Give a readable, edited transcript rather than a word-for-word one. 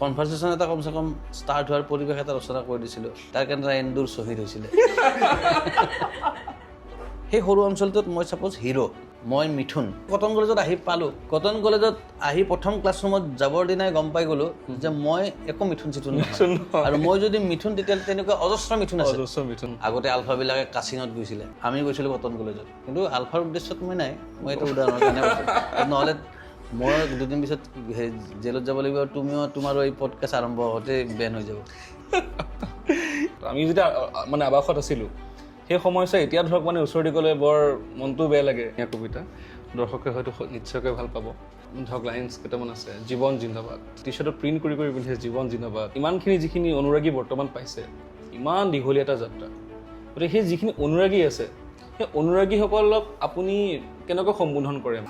Conversation এটা কমচে কম start হোৱাৰ পৰিৱেশ এটা ৰচনা কৰি দিছিলোঁ, তাৰ কাৰণে এন্দুৰ শ্বহীদ হৈছিলে। সেই সৰু অঞ্চলটোত মই ছাপ'জ হিৰো, মই মিথুন। কটন কলেজত আহি পালোঁ, কটন কলেজত আহি প্ৰথম ক্লাছৰুমত যাবৰ দিনাই গম পাই গ'লোঁ যে মই একো মিথুন চিথুন নহয়। আৰু মই যদি মিথুন তেতিয়া তেনেকুৱা অজস্ৰ মিথুন আছে। আগতে আলফাবিলাকে কাছিঙত গৈছিলে, আমি গৈছিলোঁ কটন কলেজত, কিন্তু আলফাৰ উদ্দেশ্যত মই নাই। মই এইটো উদাহৰণৰ কাৰণে কৈছোঁ, নহ'লে মই দুদিন পিছত জেলত যাব লাগিব, তুমিও তোমাৰো এই পডকাষ্ট আৰম্ভ হওঁতে বেন হৈ যাব। আমি যেতিয়া মানে আৱাসত আছিলোঁ সেই সময়ছোৱা এতিয়া ধৰক মানে ওচৰতে গ'লে বৰ মনটো বেয়া লাগে। এই কবিতা দৰ্শকে হয়তো নিশ্চয়কৈ ভাল পাব। ধৰক লাইনছ কেইটামান আছে, জীৱন জিন্দাবাদ। টি শ্বাৰ্টত প্ৰিণ্ট কৰি পিন্ধিছে জীৱন জিন্দাবাদ। ইমানখিনি যিখিনি অনুৰাগী বৰ্তমান পাইছে, ইমান দীঘলীয়া এটা যাত্ৰা, গতিকে সেই যিখিনি অনুৰাগী আছে সেই অনুৰাগীসকলক আপুনি কেনেকৈ সম্বোধন কৰে?